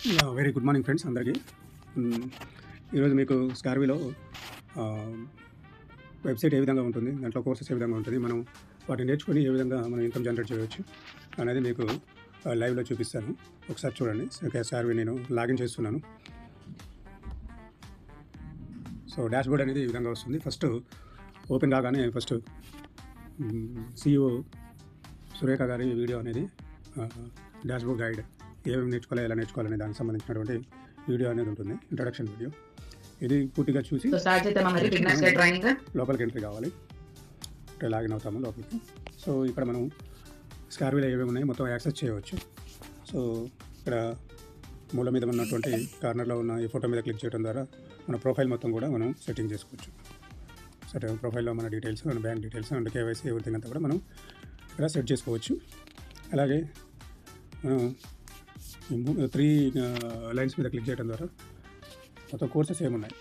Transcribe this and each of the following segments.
Very good morning friends అందరికీ. ఈరోజు మీకు స్కార్వీలో వెబ్సైట్ ఏ విధంగా ఉంటుంది, దాంట్లో కోర్సెస్ ఏ విధంగా ఉంటుంది, మనం వాటిని నేర్చుకొని ఏ విధంగా మనం ఇన్కమ్ జనరేట్ చేయవచ్చు అనేది మీకు లైవ్లో చూపిస్తాను. ఒకసారి చూడండి. స్కార్వీ నేను లాగిన్ చేస్తున్నాను. సో డాష్బోర్డ్ అనేది ఈ విధంగా వస్తుంది. ఫస్ట్ ఓపెన్ కాగానే ఫస్ట్ CEO సురేఖ గారి వీడియో అనేది డాష్బోర్డ్ గైడ్ ఏమేమి నేర్చుకోవాలి, ఎలా నేర్చుకోవాలనే దానికి సంబంధించినటువంటి వీడియో అనేది ఉంటుంది. ఇంట్రడక్షన్ వీడియో ఇది పూర్తిగా చూసి లోపలికి ఎంట్రీ కావాలి. లాగిన్ అవుతాము లోపలికి. సో ఇక్కడ మనం స్కార్వీలో ఏమేమి ఉన్నాయి మొత్తం యాక్సెస్ చేయవచ్చు. సో ఇక్కడ మూల మీద ఉన్నటువంటి కార్నర్లో ఉన్న ఈ ఫోటో మీద క్లిక్ చేయడం ద్వారా మన ప్రొఫైల్ మొత్తం కూడా మనం సెట్టింగ్ చేసుకోవచ్చు. సరే, ప్రొఫైల్లో మన డీటెయిల్స్, మన bank details and KYC everything అంతా కూడా మనం ఇక్కడ సెట్ చేసుకోవచ్చు. అలాగే మనం 3 లైన్స్ మీద క్లిక్ చేయడం ద్వారా మొత్తం కోర్సెస్ ఏమున్నాయి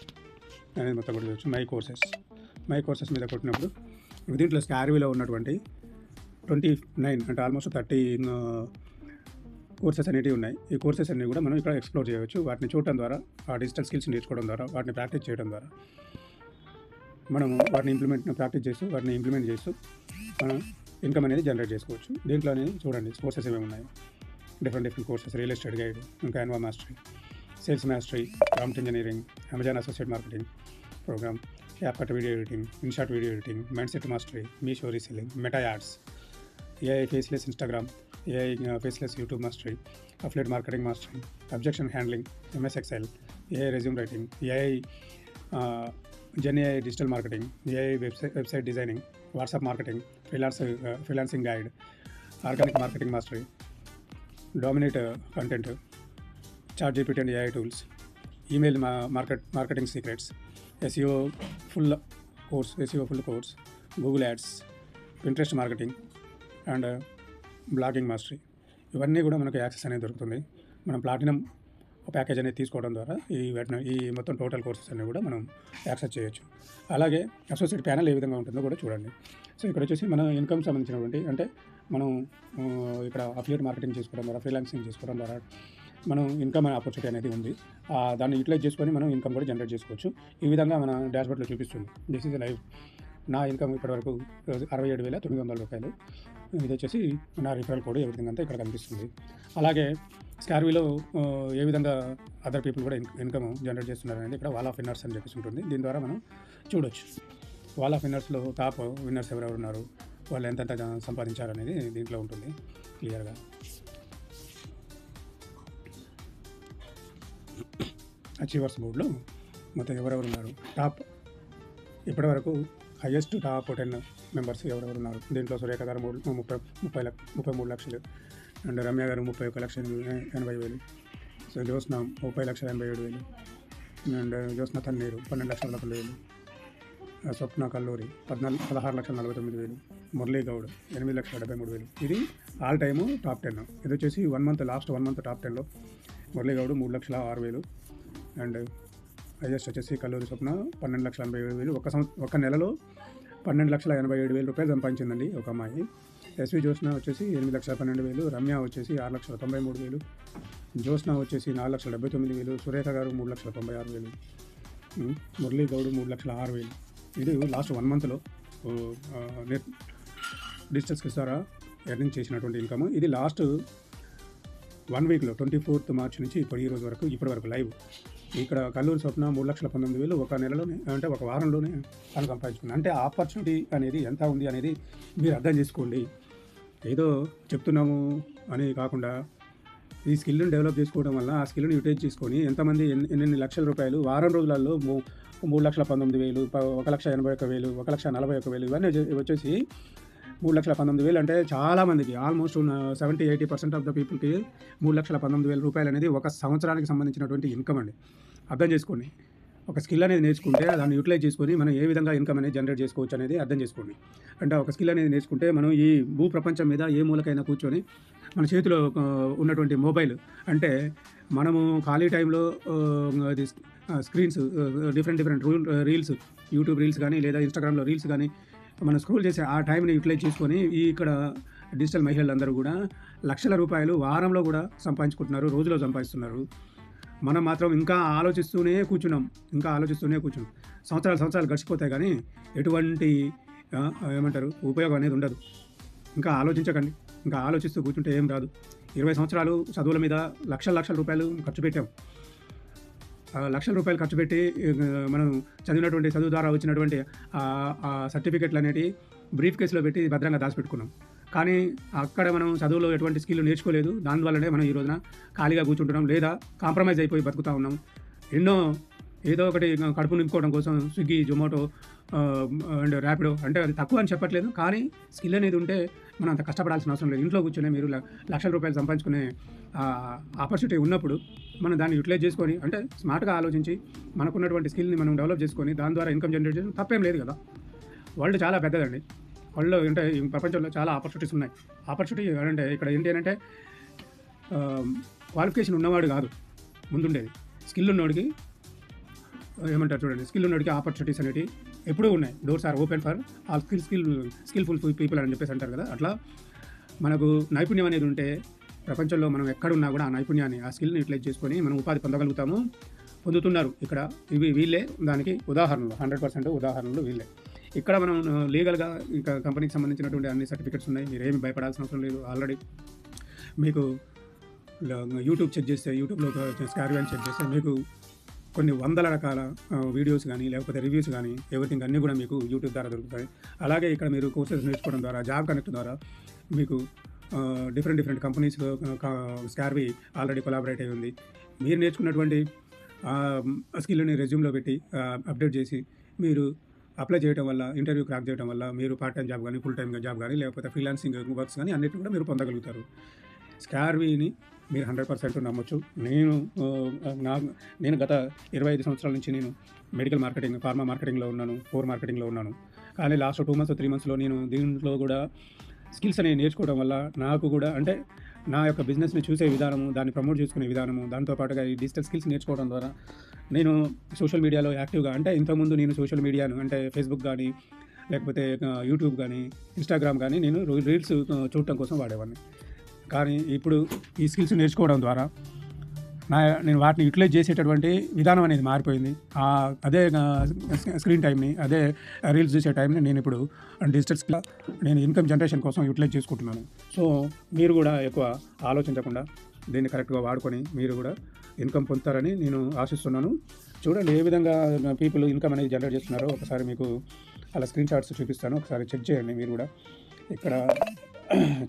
అనేది మొత్తం కూడా చూడవచ్చు. మై కోర్సెస్ మీద కొట్టినప్పుడు దీంట్లో స్కార్వీలో ఉన్నటువంటి 29 అంటే ఆల్మోస్ట్ 30 కోర్సెస్ అనేవి ఉన్నాయి. ఈ కోర్సెస్ అన్నీ కూడా మనం ఇక్కడ ఎక్స్ప్లోర్ చేయవచ్చు. వాటిని చూడటం ద్వారా, ఆ డిజిటల్ స్కిల్స్ నేర్చుకోవడం ద్వారా, వాటిని ప్రాక్టీస్ చేయడం ద్వారా మనం వాటిని ప్రాక్టీస్ చేస్తూ వాటిని ఇంప్లిమెంట్ చేస్తూ మనం ఇన్కమ్ అనేది జనరేట్ చేసుకోవచ్చు. దీంట్లో అనేది చూడండి కోర్సెస్ ఏమేమి ఉన్నాయి. Different courses: real estate guide, Canva mastery, sales mastery, prompt engineering, Amazon associate marketing program, CapCut video editing, InShot video editing, mind set mastery, Meesho reselling, Meta ads, AI faceless Instagram, AI faceless YouTube mastery, affiliate marketing mastery, objection handling, MS Excel, AI resume writing, AI GenAI digital marketing, AI website designing, WhatsApp marketing, freelancing guide, organic marketing mastery, dominate content, ChatGPT and AI tools, email marketing secrets, SEO full course, Google ads, Pinterest marketing and blogging mastery. ఇవన్నీ కూడా మనకు access అనేది దొరుకుతుంది. మనం platinum package అనేది తీసుకోవడం ద్వారా ఈ మొత్తం టోటల్ కోర్సెస్ అన్నీ కూడా మనం యాక్సెస్ చేయొచ్చు. అలాగే అసోసియేట్ ప్యానల్ ఏ విధంగా ఉంటుందో కూడా చూడండి. సో ఇక్కడ వచ్చేసి మన ఇన్కమ్ సంబంధించినటువంటి, అంటే మనం ఇక్కడ అఫిలియేట్ మార్కెటింగ్ చేసుకోవడం ద్వారా, ఫ్రీలాన్సింగ్ చేసుకోవడం ద్వారా మనం ఇన్కమ్ ఆపర్చునిటీ అనేది ఉంది. దాన్ని యూటిలైజ్ చేసుకొని మనం ఇన్కమ్ కూడా జనరేట్ చేసుకోవచ్చు. ఈ విధంగా మన డాష్బోర్డ్లో చూపిస్తుంది. This is live. నా ఇన్కమ్ ఇప్పటివరకు 67,900 రూపాయలు. ఇది వచ్చేసి నా రిఫరల్ కోడ్ ఎవ్రీథింగ్ అంతా ఇక్కడ కనిపిస్తుంది. అలాగే స్కార్వీలో ఏ విధంగా అదర్ పీపుల్ కూడా ఇన్కమ్ జనరేట్ చేస్తున్నారు అనేది ఇక్కడ వాల్ ఆఫ్ విన్నర్స్ అని చెప్పేసి ఉంటుంది. దీని ద్వారా మనం చూడొచ్చు. వాల్ ఆఫ్ విన్నర్స్లో టాప్ విన్నర్స్ ఎవరెవరు ఉన్నారు, వాళ్ళు ఎంత సంపాదించారు అనేది దీంట్లో ఉంటుంది క్లియర్గా. అచీవర్స్ బోర్డులో మొత్తం ఎవరెవరు ఉన్నారు, టాప్ ఇప్పటివరకు హైయెస్ట్ టాప్ 10 మెంబర్స్ ఎవరెవరు ఉన్నారు. దీంట్లో సురేఖ గారు 33 లక్షలు, and Ramya garu 31,80,000, so Jyotsna 30,87,000, and Jyotsna Tanneeru 12,90,000, Swapna Kalluri 16,49,000, Murali Goud 8,73,000. ఇది ఆల్ టైము టాప్ 10. ఇది వచ్చేసి లాస్ట్ 1 మంత్ టాప్ 10లో మురళీ గౌడ్ 3,06,000, అండ్ హైయెస్ట్ వచ్చేసి కల్లూరి స్వప్న 12,87,000. ఒక నెలలో 12,87,000 రూపాయలు సంపాదించిందండి ఒక అమ్మాయి. SV జ్యోత్స్న వచ్చేసి 8,12,000, రమ్య వచ్చేసి 6,93,000, జ్యోత్స్న వచ్చేసి 4,79,000, సురేఖ గారు 3,96,000, మురళీ గౌడ్ 3,06,000. ఇది లాస్ట్ 1 మంత్లో డిజిటల్ స్కిల్స్ ద్వారా ఎర్నింగ్ చేసినటువంటి ఇన్కమ్. ఇది లాస్ట్ 1 వీక్లో 24th మార్చ్ నుంచి ఇప్పటి వరకు లైవ్. ఇక్కడ కల్లూరి స్వప్న 3,19,000 ఒక నెలలోనే, అంటే ఒక వారంలోనే తను సంపాదించుకుంది. అంటే ఆపర్చునిటీ అనేది ఎంత ఉంది అనేది మీరు అర్థం చేసుకోండి. ఏదో చెప్తున్నాము అని కాకుండా ఈ స్కిల్ని డెవలప్ చేసుకోవడం వల్ల ఆ స్కిల్ని యూటిలైజ్ చేసుకొని ఎంతమంది ఎన్ని లక్షల రూపాయలు వారం రోజులలో 3,19,000, 1,81,000, 1,41,000, ఇవన్నీ వచ్చేసి 3,19,000 అంటే చాలామందికి, ఆల్మోస్ట్ 70-80% ఆఫ్ ద పీపుల్కి 3,19,000 రూపాయలు అనేది ఒక సంవత్సరానికి సంబంధించినటువంటి ఇన్కమ్ అండి. అర్థం చేసుకోండి. ఒక స్కిల్ అనేది నేర్చుకుంటే దాన్ని యూటిలైజ్ చేసుకొని మనం ఏ విధంగా ఇన్కమ్ అనేది జనరేట్ చేసుకోవచ్చు అనేది అర్థం చేసుకోండి. అంటే ఒక స్కిల్ అనేది నేర్చుకుంటే మనం ఈ భూప్రపంచం మీద ఏ మూలకైనా కూర్చొని మన చేతిలో ఉన్నటువంటి మొబైల్, అంటే మనము ఖాళీ టైంలో screens different reels, YouTube reels కానీ లేదా ఇన్స్టాగ్రామ్లో రీల్స్ కానీ మనం స్క్రోల్ చేసే ఆ టైంని యూటిలైజ్ చేసుకొని ఇక్కడ డిజిటల్ మహిళలందరూ కూడా లక్షల రూపాయలు వారంలో కూడా సంపాదించుకుంటున్నారు, రోజులో సంపాదిస్తున్నారు. మనం మాత్రం ఇంకా ఆలోచిస్తూనే కూర్చున్నాం. సంవత్సరాలు గడిచిపోతాయి కానీ ఎటువంటి ఏమంటారు ఉపయోగం అనేది ఉండదు. ఇంకా ఆలోచించకండి. ఇంకా ఆలోచిస్తూ కూర్చుంటే ఏం రాదు. 20 సంవత్సరాలు చదువుల మీద లక్షల రూపాయలు ఖర్చు పెట్టాం. లక్షల రూపాయలు ఖర్చు పెట్టి మనం చదివినటువంటి చదువు ద్వారా వచ్చినటువంటి సర్టిఫికెట్లు అనేటివి బ్రీఫ్ కేసులో పెట్టి భద్రంగా దాచిపెట్టుకున్నాం. కానీ అక్కడ మనం చదువులో ఎటువంటి స్కిల్ నేర్చుకోలేదు. దానివల్లనే మనం ఈ రోజున ఖాళీగా కూర్చుంటున్నాం, లేదా కాంప్రమైజ్ అయిపోయి బతుకుతూ ఉన్నాం. ఏదో ఒకటి కడుపు నింపుకోవడం కోసం స్విగ్గీ, జొమాటో అండ్ ర్యాపిడో, అంటే అది తక్కువ అని చెప్పట్లేదు, కానీ స్కిల్ అనేది ఉంటే మనం అంత కష్టపడాల్సిన అవసరం లేదు. ఇంట్లో కూర్చొని మీరు లక్షల రూపాయలు సంపాదించుకునే ఆపర్చునిటీ ఉన్నప్పుడు మనం దాన్ని యూటిలైజ్ చేసుకొని, అంటే స్మార్ట్గా ఆలోచించి మనకున్నటువంటి స్కిల్ని మనం డెవలప్ చేసుకొని దాని ద్వారా ఇన్కమ్ జనరేట్ చేయడం తప్పేం లేదు కదా. వరల్డ్ చాలా పెద్దదండి. వరల్డ్లో అంటే ఈ ప్రపంచంలో చాలా ఆపర్చునిటీస్ ఉన్నాయి. ఆపర్చునిటీ అంటే ఇక్కడ ఏంటి అంటే క్వాలిఫికేషన్ ఉన్నవాడు కాదు ముందుండేది, స్కిల్ ఉన్నోడికి ఏమంటారు చూడండి, స్కిల్ ఉన్నోడికి ఆపర్చునిటీస్ అనేవి ఎప్పుడూ ఉన్నాయి. Doors are open for all skillful people అని చెప్పేసి అంటారు కదా. అట్లా మనకు నైపుణ్యం అనేది ఉంటే ప్రపంచంలో మనం ఎక్కడున్నా కూడా ఆ నైపుణ్యాన్ని, ఆ స్కిల్ని యూటిలైజ్ చేసుకొని మనం ఉపాధి పొందుతున్నారు. ఇక్కడ వీళ్ళే దానికి ఉదాహరణలు, 100% ఉదాహరణలు వీళ్ళే. ఇక్కడ మనం లీగల్గా ఇంకా కంపెనీకి సంబంధించినటువంటి అన్ని సర్టిఫికెట్స్ ఉన్నాయి. మీరు ఏమి భయపడాల్సిన అవసరం లేదు. ఆల్రెడీ మీకు యూట్యూబ్ చెక్ చేస్తే, యూట్యూబ్లో స్కార్వీ అని చెక్ చేస్తే మీకు కొన్ని వందల రకాల వీడియోస్ కానీ లేకపోతే రివ్యూస్ కానీ ఎవ్రీథింగ్ అన్నీ కూడా మీకు యూట్యూబ్ ద్వారా దొరుకుతాయి. అలాగే ఇక్కడ మీరు కోర్సెస్ నేర్చుకోవడం ద్వారా, జాబ్ కనెక్ట్ ద్వారా మీకు డిఫరెంట్ కంపెనీస్లో స్కార్వీ ఆల్రెడీ కొలాబరేట్ అయి ఉంది. మీరు నేర్చుకున్నటువంటి స్కిల్ని రెజ్యూమ్లో పెట్టి అప్డేట్ చేసి మీరు అప్లై చేయడం వల్ల, ఇంటర్వ్యూ క్రాక్ చేయడం వల్ల మీరు పార్ట్ టైం జాబ్ కానీ, ఫుల్ టైం జాబ్ కానీ, లేకపోతే ఫ్రీలాన్సింగ్ వర్క్స్ కానీ అన్నిటిని కూడా మీరు పొందగలుగుతారు. స్కార్వీని మీరు 100% నమ్మొచ్చు. నేను గత 25 సంవత్సరాల నుంచి నేను మెడికల్ మార్కెటింగ్, ఫార్మా మార్కెటింగ్లో ఉన్నాను, కోర్ మార్కెటింగ్లో ఉన్నాను. కానీ లాస్ట్ 2 months 3 monthsలో నేను దీంట్లో కూడా స్కిల్స్ అనేవి నేర్చుకోవడం వల్ల నాకు కూడా అంటే నా యొక్క బిజినెస్ని చూసే విధానము, దాన్ని ప్రమోట్ చేసుకునే విధానము, దాంతోపాటుగా ఈ డిజిటల్ స్కిల్స్ నేర్చుకోవడం ద్వారా నేను సోషల్ మీడియాలో యాక్టివ్గా, అంటే ఇంతకుముందు నేను సోషల్ మీడియాను అంటే ఫేస్బుక్ కానీ లేకపోతే యూట్యూబ్ కానీ ఇన్స్టాగ్రామ్ కానీ నేను రీల్స్ చూడటం కోసం వాడేవాడిని. కానీ ఇప్పుడు ఈ స్కిల్స్ నేర్చుకోవడం ద్వారా నేను వాటిని యూటిలైజ్ చేసేటటువంటి విధానం అనేది మారిపోయింది. అదే స్క్రీన్ టైంని, అదే రీల్స్ చూసే టైంని నేను ఇప్పుడు డిజిటల్ స్కిల్ నేను ఇన్కమ్ జనరేషన్ కోసం యూటిలైజ్ చేసుకుంటున్నాను. సో మీరు కూడా ఎక్కువ ఆలోచించకుండా దీన్ని కరెక్ట్గా వాడుకొని మీరు కూడా ఇన్కమ్ పొందుతారని నేను ఆశిస్తున్నాను. చూడండి ఏ విధంగా పీపుల్ ఇన్కమ్ అనేది జనరేట్ చేస్తున్నారో ఒకసారి మీకు అలా స్క్రీన్ షాట్స్ చూపిస్తాను, ఒకసారి చెక్ చేయండి మీరు కూడా. ఇక్కడ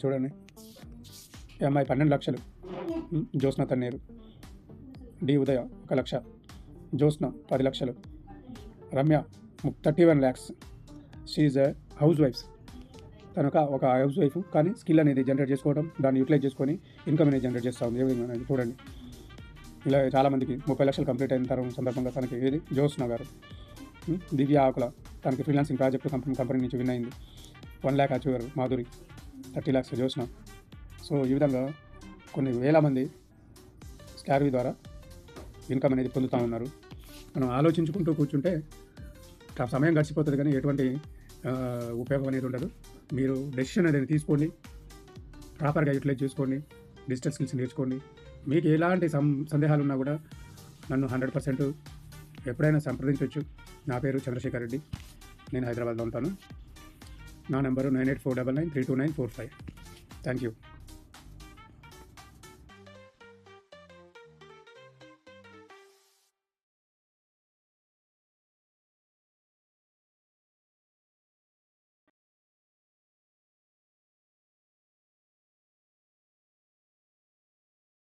చూడండి, ఎంఐ 12 లక్షలు, జ్యోత్స్న తన్నేరు, డి ఉదయ 1 లక్ష, జ్యోత్స్న 10 లక్షలు, Ramya 31 lakhs. She's a housewife. తను ఒక హౌస్ వైఫ్ కానీ స్కిల్ అనేది జనరేట్ చేసుకోవడం, దాన్ని యూటిలైజ్ చేసుకొని ఇన్కమ్ అనేది జనరేట్ చేస్తూ ఉంది. ఏ విధంగా అనేది చూడండి. ఇలా చాలామందికి 30 లక్షలు కంప్లీట్ అయిన తర్వాత సందర్భంగా తనకి ఏది జ్యోత్స్న గారు, దివ్య ఆకుల తనకి ఫ్రీలాన్సింగ్ ప్రాజెక్టు కంపెనీ నుంచి విన్ అయింది. 1 lakh achiever Madhuri, 30 lakhs Jyotsna. So ఈ విధంగా కొన్ని వేల మంది స్కార్వీ ద్వారా ఇన్కమ్ అనేది పొందుతూ ఉన్నారు. మనం ఆలోచించుకుంటూ కూర్చుంటే సమయం గడిచిపోతుంది కానీ ఎటువంటి ఉపయోగం అనేది ఉండదు. మీరు డెసిషన్ అనేది తీసుకోండి, ప్రాపర్గా యూటిలైజ్ చేసుకోండి, డిజిటల్ స్కిల్స్ నేర్చుకోండి. మీకు ఎలాంటి సందేహాలు ఉన్నా కూడా నన్ను 100% ఎప్పుడైనా సంప్రదించవచ్చు. నా పేరు చంద్రశేఖర్ రెడ్డి, నేను హైదరాబాద్లో ఉంటాను. నా నెంబరు 9849932945. Thank you.